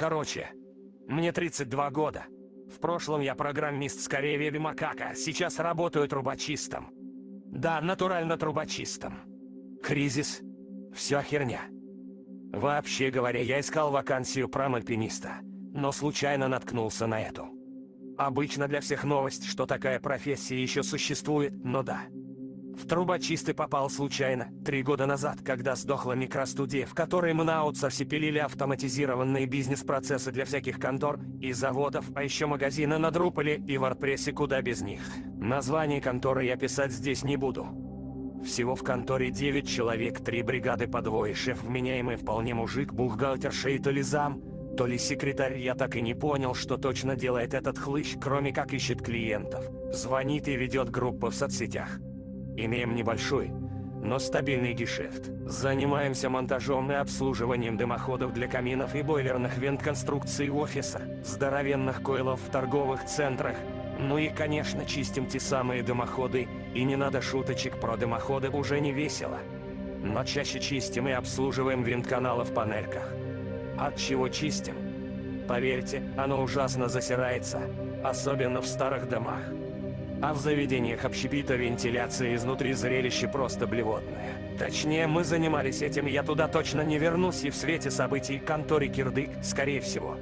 Короче, мне 32 года. В прошлом я программист скорее веби-макака, сейчас работаю трубочистом. Да, натурально трубочистом. Кризис. Вся херня. Вообще говоря, я искал вакансию промальпиниста, но случайно наткнулся на эту. Обычно для всех новость, что такая профессия еще существует, но да. В трубочисты попал случайно, 3 года назад, когда сдохла микростудия, в которой мы на аутсорсе пилили автоматизированные бизнес-процессы для всяких контор и заводов, а еще магазины на Drupal и WordPress, куда без них. Название конторы я писать здесь не буду. Всего в конторе 9 человек, 3 бригады по 2, шеф вменяемый вполне мужик, бухгалтерша и то ли зам, то ли секретарь, я так и не понял, что точно делает этот хлыщ, кроме как ищет клиентов, звонит и ведет группы в соцсетях. Имеем небольшой, но стабильный гешефт. Занимаемся монтажом и обслуживанием дымоходов для каминов и бойлерных вент-конструкций офиса, здоровенных койлов в торговых центрах. Ну и, конечно, чистим те самые дымоходы, и не надо шуточек про дымоходы, уже не весело. Но чаще чистим и обслуживаем вент-каналы в панельках. От чего чистим? Поверьте, оно ужасно засирается, особенно в старых домах. А в заведениях общепита вентиляция изнутри зрелище просто блевотное. Точнее, мы занимались этим, я туда точно не вернусь, и в свете событий конторе кирдык, скорее всего.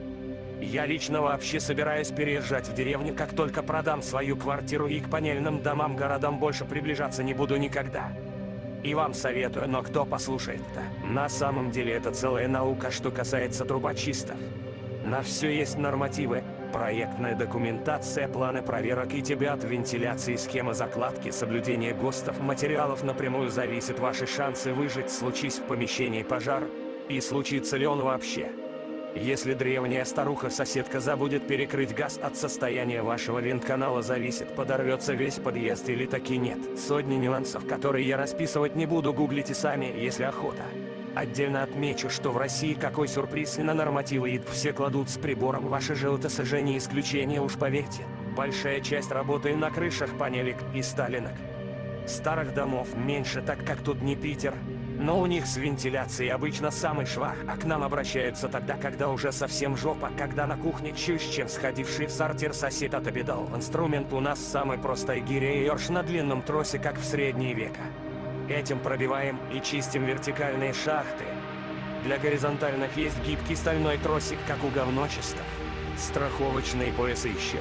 Я лично вообще собираюсь переезжать в деревню, как только продам свою квартиру, и к панельным домам городам больше приближаться не буду никогда. И вам советую, но кто послушает-то? На самом деле это целая наука, что касается трубочистов. На все есть нормативы. Проектная документация, планы проверок и тебя от вентиляции, схемы закладки, соблюдения ГОСТов, материалов напрямую зависят ваши шансы выжить, случись в помещении пожар, и случится ли он вообще. Если древняя старуха-соседка забудет перекрыть газ, от состояния вашего вент-канала зависит, подорвется весь подъезд или таки нет. Сотни нюансов, которые я расписывать не буду, гуглите сами, если охота. Отдельно отмечу, что в России какой сюрприз, и на нормативы ИД все кладут с прибором, ваше же ЛТСЖ не исключение, уж поверьте. Большая часть работы на крышах панелек и сталинок. Старых домов меньше, так как тут не Питер, но у них с вентиляцией обычно самый швах, а к нам обращаются тогда, когда уже совсем жопа, когда на кухне чуть чем сходивший в сортир сосед отобедал. Инструмент у нас самый простой, гиря и ёрш на длинном тросе, как в средние века. Этим пробиваем и чистим вертикальные шахты. Для горизонтальных есть гибкий стальной тросик, как у говночистов. Страховочные поясы еще.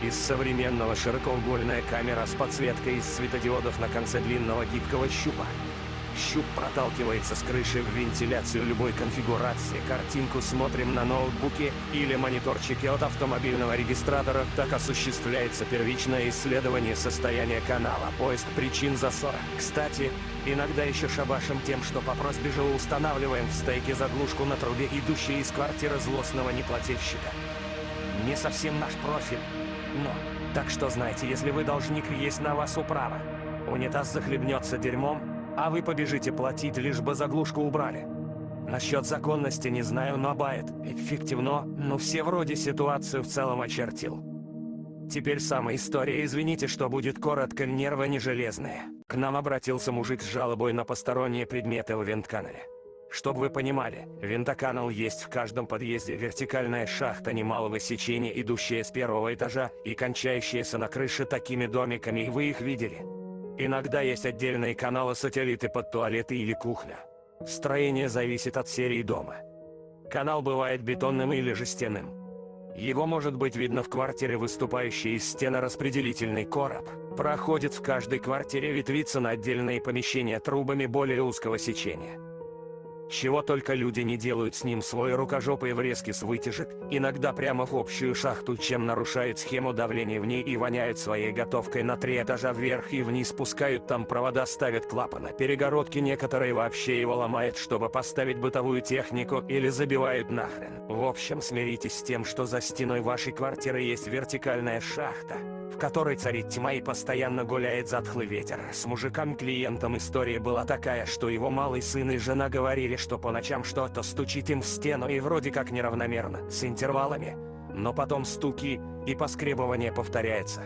Из современного широкоугольная камера с подсветкой из светодиодов на конце длинного гибкого щупа. Щуп проталкивается с крыши в вентиляцию любой конфигурации. Картинку смотрим на ноутбуке или мониторчике от автомобильного регистратора. Так осуществляется первичное исследование состояния канала, поиск причин засора. Кстати, иногда еще шабашим тем, что по просьбе жило устанавливаем в стейке заглушку на трубе, идущей из квартиры злостного неплательщика. Не совсем наш профиль, но... Так что знайте, если вы должник, есть на вас управа. Унитаз захлебнется дерьмом, а вы побежите платить, лишь бы заглушку убрали. Насчет законности не знаю, но бает. Эффективно, но все вроде ситуацию в целом очертил. Теперь сама история, извините, что будет коротко, нервы не железные. К нам обратился мужик с жалобой на посторонние предметы в вент-канале. Чтоб вы понимали, вентоканал есть в каждом подъезде, вертикальная шахта немалого сечения, идущая с первого этажа и кончающаяся на крыше такими домиками, и вы их видели. Иногда есть отдельные каналы-сателлиты под туалеты или кухня. Строение зависит от серии дома. Канал бывает бетонным или жестяным. Его может быть видно в квартире, выступающий из стены распределительный короб. Проходит в каждой квартире, ветвится на отдельные помещения трубами более узкого сечения. Чего только люди не делают с ним, свой рукожопый врезки с вытяжек, иногда прямо в общую шахту, чем нарушают схему давления в ней и воняют своей готовкой на 3 этажа вверх и вниз, пускают там провода, ставят клапаны, перегородки, некоторые вообще его ломают, чтобы поставить бытовую технику, или забивают нахрен. В общем, смиритесь с тем, что за стеной вашей квартиры есть вертикальная шахта, в которой царит тьма и постоянно гуляет затхлый ветер. С мужиком-клиентом история была такая, что его малый сын и жена говорили, что по ночам что-то стучит им в стену, и вроде как неравномерно, с интервалами, но потом стуки и поскребывание повторяется.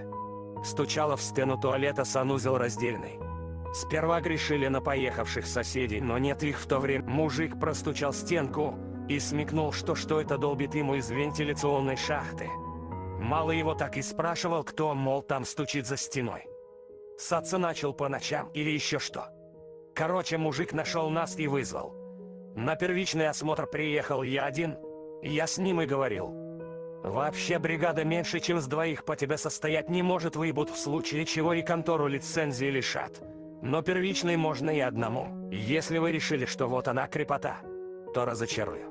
Стучало в стену туалета санузел раздельный. Сперва грешили на поехавших соседей, но нет их в то время. Мужик простучал стенку И смекнул, что это долбит ему из вентиляционной шахты. Мало его так и спрашивал, кто, мол, там стучит за стеной. Ссаться начал по ночам или еще что. Короче, мужик нашел нас и вызвал. На первичный осмотр приехал я один, я с ним и говорил. Вообще бригада меньше, чем с двоих по тебе состоять не может, выебут, в случае чего и контору лицензии лишат. Но первичный можно и одному. Если вы решили, что вот она крепота, то разочарую.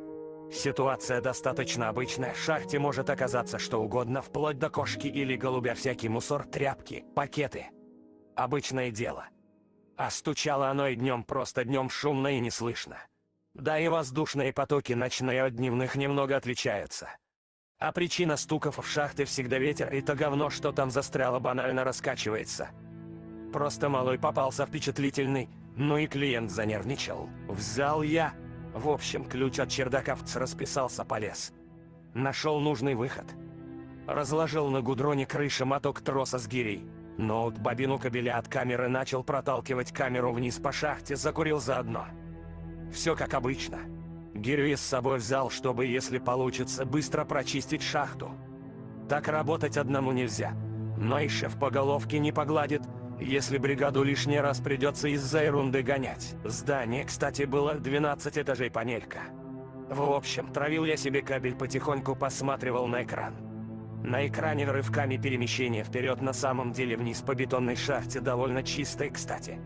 Ситуация достаточно обычная, в шахте может оказаться что угодно, вплоть до кошки или голубя, всякий мусор, тряпки, пакеты. Обычное дело. А стучало оно и днем, просто днем шумно и не слышно. Да и воздушные потоки ночные от дневных немного отличаются. А причина стуков в шахте всегда ветер, и то говно, что там застряло, банально раскачивается. Просто малой попался впечатлительный, ну и клиент занервничал. Взял я. В общем, ключ от чердака расписался, полез. Нашел нужный выход. Разложил на гудроне крыши моток троса с гирей. Ноут бобину кабеля от камеры начал проталкивать камеру вниз по шахте, закурил заодно. Все как обычно. Гирю с собой взял, чтобы, если получится, быстро прочистить шахту. Так работать одному нельзя. Но и шеф по головке не погладит, если бригаду лишний раз придется из-за ерунды гонять. Здание, кстати, было 12 этажей, панелька. В общем, травил я себе кабель, потихоньку посматривал на экран. На экране рывками перемещения вперед, на самом деле вниз по бетонной шахте, довольно чистой, кстати.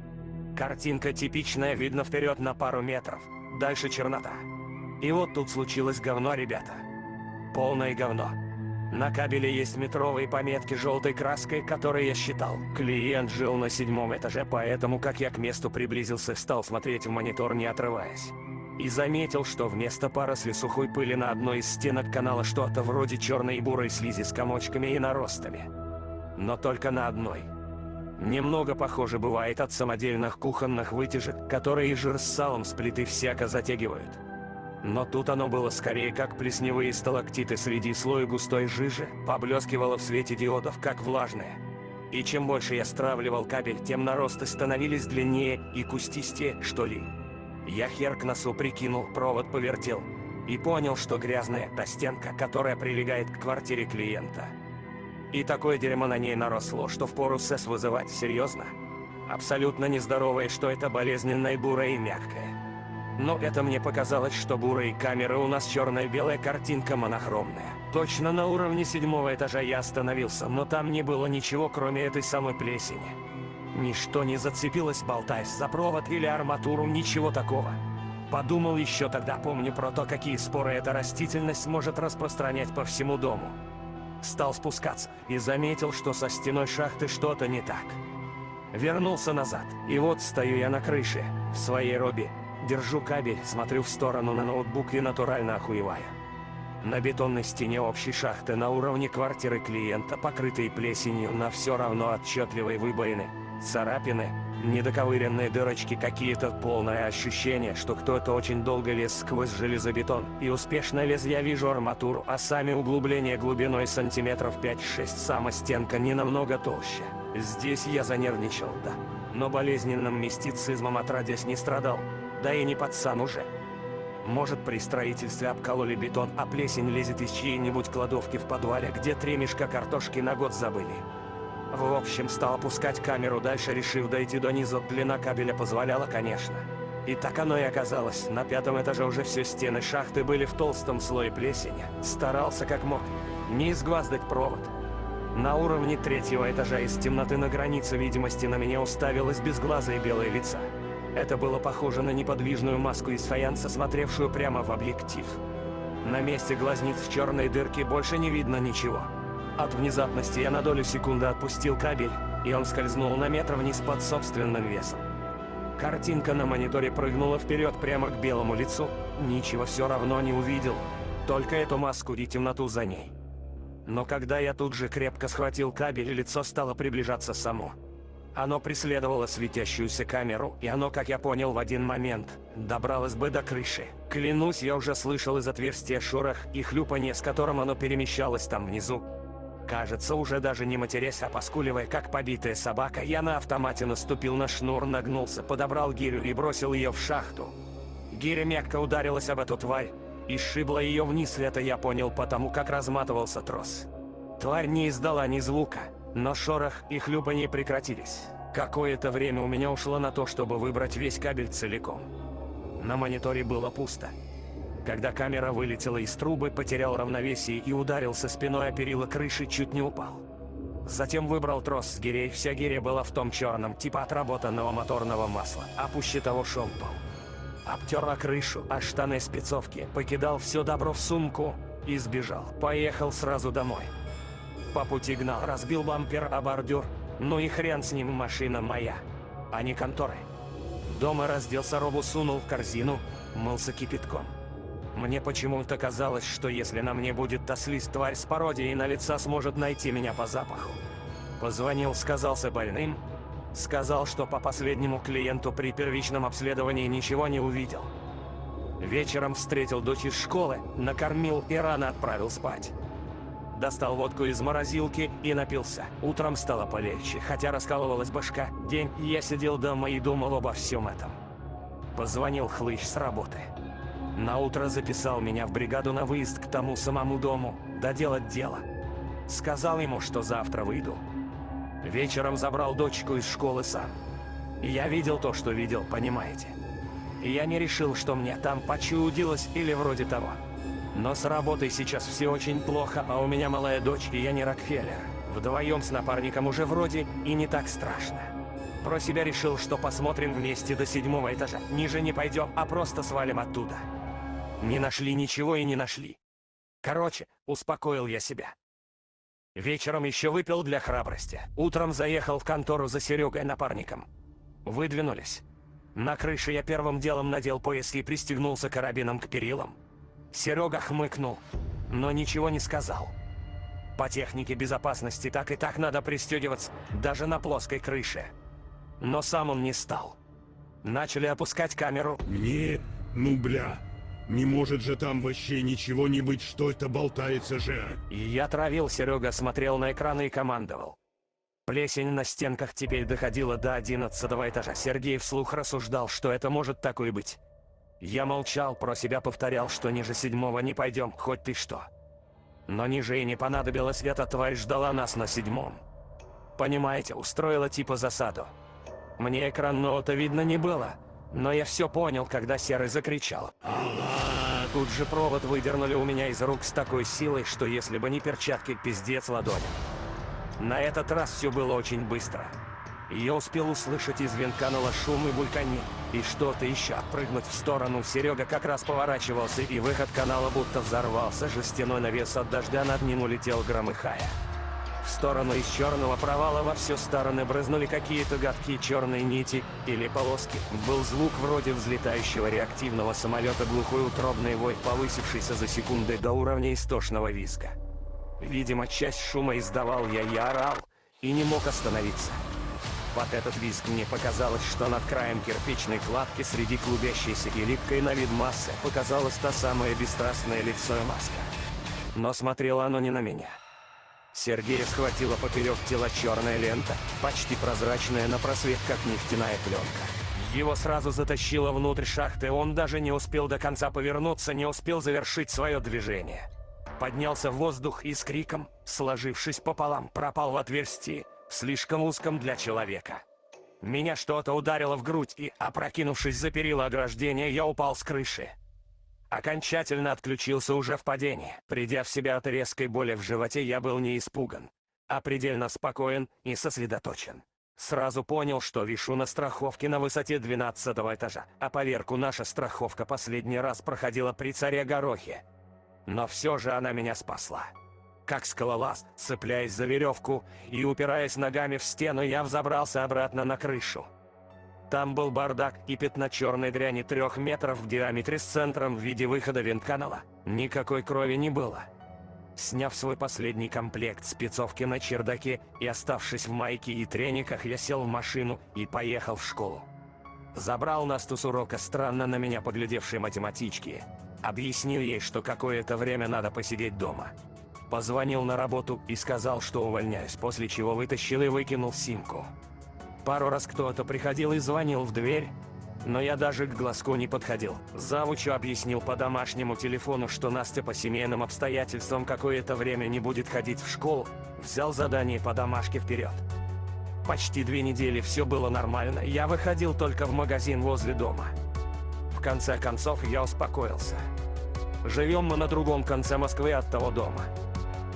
Картинка типичная, видно вперед на пару метров, дальше чернота. И вот тут случилось говно, ребята. Полное говно. На кабеле есть метровые пометки желтой краской, которые я считал. Клиент жил на 7-м этаже, поэтому, как я к месту приблизился, стал смотреть в монитор, не отрываясь. И заметил, что вместо поросли сухой пыли на одной из стенок канала что-то вроде черной и бурой слизи с комочками и наростами. Но только на одной. Немного похоже бывает от самодельных кухонных вытяжек, которые жир с салом с плиты всяко затягивают. Но тут оно было скорее как плесневые сталактиты среди слоя густой жижи, поблескивало в свете диодов как влажное. И чем больше я стравливал кабель, тем наросты становились длиннее и кустистее, что ли. Я хер к носу прикинул, провод повертел и понял, что грязная та стенка, которая прилегает к квартире клиента. И такое дерьмо на ней наросло, что впору СЭС вызывать, серьезно. Абсолютно нездоровое, что это болезненное, бурое и мягкое. Но это мне показалось, что бурые камеры у нас черно-белая картинка монохромная. Точно на уровне 7-го этажа я остановился, но там не было ничего, кроме этой самой плесени. Ничто не зацепилось, болтаясь за провод или арматуру, ничего такого. Подумал еще тогда, помню про то, какие споры эта растительность может распространять по всему дому. Стал спускаться и заметил, что со стеной шахты что-то не так. Вернулся назад, и вот стою я на крыше, в своей робе, держу кабель, смотрю в сторону на ноутбук и натурально охуеваю. На бетонной стене общей шахты на уровне квартиры клиента, покрытой плесенью, но все равно отчетливые выбоины, царапины, недоковыренные дырочки, какие-то, полное ощущение, что кто-то очень долго лез сквозь железобетон, и успешно лез. Я вижу арматуру, а сами углубления глубиной сантиметров 5-6, сама стенка не намного толще. Здесь я занервничал, да, но болезненным мистицизмом отродясь не страдал, да и не пацан уже. Может, при строительстве обкололи бетон, а плесень лезет из чьей-нибудь кладовки в подвале, где 3 мешка картошки на год забыли. В общем, стал опускать камеру дальше, решив дойти до низа. Длина кабеля позволяла, конечно. И так оно и оказалось. На 5-м этаже уже все стены шахты были в толстом слое плесени. Старался как мог не изгваздать провод. На уровне 3-го этажа из темноты на границе видимости на меня уставилось безглазое белое лицо. Это было похоже на неподвижную маску из фаянса, смотревшую прямо в объектив. На месте глазниц в черной дырке больше не видно ничего. От внезапности я на долю секунды отпустил кабель, и он скользнул на метр вниз под собственным весом. Картинка на мониторе прыгнула вперед прямо к белому лицу. Ничего все равно не увидел, только эту маску и темноту за ней. Но когда я тут же крепко схватил кабель, лицо стало приближаться само. Оно преследовало светящуюся камеру, и оно, как я понял в один момент, добралось бы до крыши. Клянусь, я уже слышал из отверстия шорох и хлюпанье, с которым оно перемещалось там внизу. Кажется, уже даже не матерясь, а поскуливая, как побитая собака, я на автомате наступил на шнур, нагнулся, подобрал гирю и бросил ее в шахту. Гиря мягко ударилась об эту тварь, и сшибла ее вниз, это я понял потому, как разматывался трос. Тварь не издала ни звука, но шорох и хлюпанье прекратились. Какое-то время у меня ушло на то, чтобы выбрать весь кабель целиком. На мониторе было пусто. Когда камера вылетела из трубы, потерял равновесие и ударился спиной о перила крыши, чуть не упал. Затем выбрал трос с гирей, вся гиря была в том черном, типа отработанного моторного масла, а пуще того шомпол. Обтерла крышу, а штаны спецовки, покидал все добро в сумку и сбежал. Поехал сразу домой. По пути гнал, разбил бампер о бордюр, ну и хрен с ним, машина моя, а не конторы. Дома разделся, робу сунул в корзину, мылся кипятком. Мне почему-то казалось, что если на мне будет та тварь с пародией на лица, сможет найти меня по запаху. Позвонил, сказался больным. Сказал, что по последнему клиенту при первичном обследовании ничего не увидел. Вечером встретил дочь из школы, накормил и рано отправил спать. Достал водку из морозилки и напился. Утром стало полегче, хотя раскалывалась башка. День я сидел дома и думал обо всем этом. Позвонил хлыщ с работы. Наутро записал меня в бригаду на выезд к тому самому дому, доделать дело. Сказал ему, что завтра выйду. Вечером забрал дочку из школы сам. И я видел то, что видел, понимаете? И я не решил, что мне там почудилось или вроде того. Но с работой сейчас все очень плохо, а у меня малая дочь, и я не Рокфеллер. Вдвоем с напарником уже вроде и не так страшно. Про себя решил, что посмотрим вместе до 7-го этажа. Ниже не пойдем, а просто свалим оттуда. Не нашли ничего и не нашли. Короче, успокоил я себя. Вечером еще выпил для храбрости. Утром заехал в контору за Серегой напарником. Выдвинулись. На крыше я первым делом надел пояс и пристегнулся карабином к перилам. Серега хмыкнул, но ничего не сказал. По технике безопасности так и так надо пристегиваться, даже на плоской крыше. Но сам он не стал. Начали опускать камеру. Не, ну бля, не может же там вообще ничего не быть, что это болтается же. И я травил, Серега смотрел на экраны и командовал. Плесень на стенках теперь доходила до 11-го этажа. Сергей вслух рассуждал, что это может такое быть. Я молчал, про себя повторял, что ниже 7-го не пойдем, хоть ты что. Но ниже и не понадобилось, эта тварь ждала нас на 7-м. Понимаете, устроила типа засаду. Мне экранного-то видно не было, но я все понял, когда Серый закричал. Тут же провод выдернули у меня из рук с такой силой, что если бы не перчатки, пиздец ладони. На этот раз все было очень быстро. Я успел услышать из вентканала шум и бульканье, и что-то еще. Отпрыгнуть в сторону, Серега как раз поворачивался, и выход канала будто взорвался. Жестяной навес от дождя над ним улетел, громыхая. В сторону из черного провала во все стороны брызнули какие-то гадкие черные нити или полоски. Был звук вроде взлетающего реактивного самолета, глухой утробный вой, повысившийся за секунды до уровня истошного визга. Видимо, часть шума издавал я орал и не мог остановиться. Под этот визг мне показалось, что над краем кирпичной кладки среди клубящейся и липкой на вид массы показалось то самое бесстрастное лицо и маска. Но смотрело оно не на меня. Сергея схватила поперек тела черная лента, почти прозрачная на просвет, как нефтяная пленка. Его сразу затащило внутрь шахты, он даже не успел до конца повернуться, не успел завершить свое движение. Поднялся в воздух и с криком, сложившись пополам, пропал в отверстии, слишком узком для человека. Меня что-то ударило в грудь, и, опрокинувшись за перила ограждения, я упал с крыши. Окончательно отключился уже в падении. Придя в себя от резкой боли в животе, я был не испуган, а предельно спокоен и сосредоточен. Сразу понял, что вишу на страховке на высоте 12-го этажа, а поверку наша страховка последний раз проходила при царе Горохе. Но все же она меня спасла. Как скалолаз, цепляясь за веревку и упираясь ногами в стену, я взобрался обратно на крышу. Там был бардак и пятна черной дряни 3 метров в диаметре с центром в виде выхода вентканала. Никакой крови не было. Сняв свой последний комплект спецовки на чердаке и оставшись в майке и трениках, я сел в машину и поехал в школу. Забрал Настю с урока странно на меня поглядевшей математички. Объяснил ей, что какое-то время надо посидеть дома. Позвонил на работу и сказал, что увольняюсь, после чего вытащил и выкинул симку. Пару раз кто-то приходил и звонил в дверь, Но я даже к глазку не подходил. Завучу объяснил по домашнему телефону, что Настя по семейным обстоятельствам какое-то время не будет ходить в школу. Взял задание по домашке вперед. Почти 2 недели все было нормально, я выходил только в магазин возле дома. В конце концов я успокоился. Живем мы на другом конце Москвы от того дома.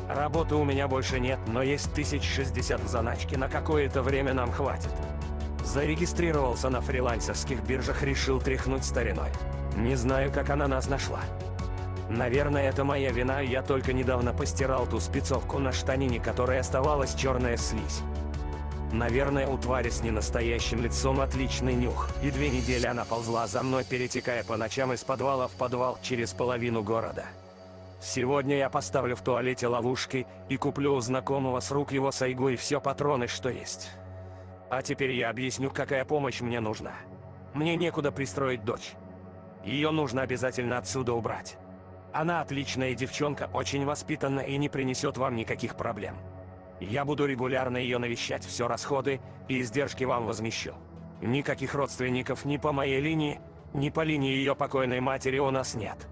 Работы у меня больше нет, но есть 1060 в заначке, на какое-то время нам хватит. Зарегистрировался на фрилансерских биржах, решил тряхнуть стариной. Не знаю, как она нас нашла. Наверное, это моя вина, я только недавно постирал ту спецовку на штанине, которой оставалась черная слизь. Наверное, у твари с ненастоящим лицом отличный нюх, и 2 недели она ползла за мной, перетекая по ночам из подвала в подвал через половину города. Сегодня я поставлю в туалете ловушки и куплю у знакомого с рук его сайгу и все патроны, что есть. А теперь я объясню, какая помощь мне нужна. Мне некуда пристроить дочь. Ее нужно обязательно отсюда убрать. Она отличная девчонка, очень воспитанна и не принесет вам никаких проблем. Я буду регулярно ее навещать, все расходы и издержки вам возмещу. Никаких родственников ни по моей линии, ни по линии ее покойной матери у нас нет.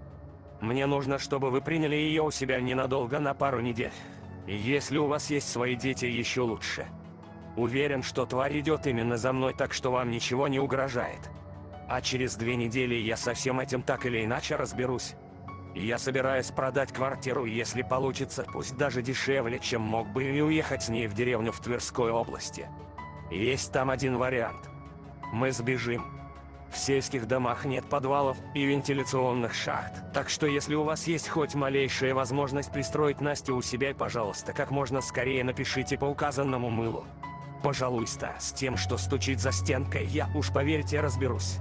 Мне нужно, чтобы вы приняли ее у себя ненадолго, на пару недель. И если у вас есть свои дети, еще лучше. Уверен, что тварь идет именно за мной, так что вам ничего не угрожает. А через 2 недели я со всем этим так или иначе разберусь. Я собираюсь продать квартиру, если получится, пусть даже дешевле, чем мог бы, и уехать с ней в деревню в Тверской области. Есть там один вариант. Мы сбежим. В сельских домах нет подвалов и вентиляционных шахт, так что если у вас есть хоть малейшая возможность пристроить Настю у себя, пожалуйста, как можно скорее напишите по указанному мылу. Пожалуйста, с тем, что стучит за стенкой, я уж, поверьте, разберусь.